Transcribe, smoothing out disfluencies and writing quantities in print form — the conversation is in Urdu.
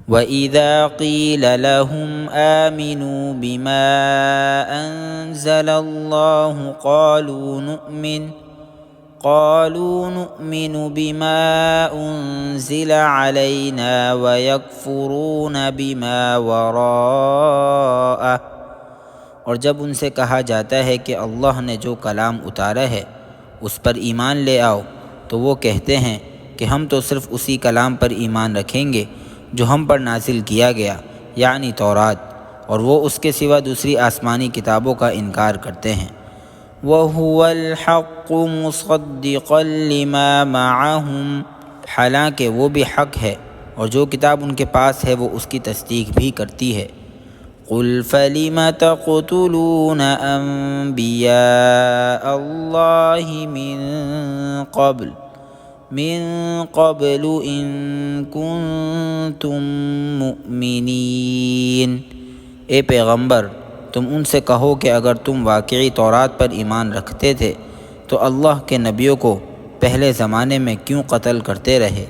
وَإِذَا قِيلَ لَهُمْ آمِنُوا بِمَا أَنزَلَ اللَّهُ قَالُوا نُؤْمِنُ بِمَا أُنزِلَ عَلَيْنَا وَيَكْفُرُونَ بِمَا وَرَاءَهُ، اور جب ان سے کہا جاتا ہے کہ اللہ نے جو کلام اتارا ہے اس پر ایمان لے آؤ، تو وہ کہتے ہیں کہ ہم تو صرف اسی کلام پر ایمان رکھیں گے جو ہم پر نازل کیا گیا، یعنی تورات، اور وہ اس کے سوا دوسری آسمانی کتابوں کا انکار کرتے ہیں۔ وَهُوَ الْحَقُّ مُصَدِّقًا لِمَا مَعَهُمْ، حالانکہ وہ بھی حق ہے اور جو کتاب ان کے پاس ہے وہ اس کی تصدیق بھی کرتی ہے۔ قُلْ فَلِمَ تَقْتُلُونَ أَنبِيَاءَ اللَّهِ من قبل إن كنتم مؤمنین، اے پیغمبر تم ان سے کہو کہ اگر تم واقعی تورات پر ایمان رکھتے تھے تو اللہ کے نبیوں کو پہلے زمانے میں کیوں قتل کرتے رہے؟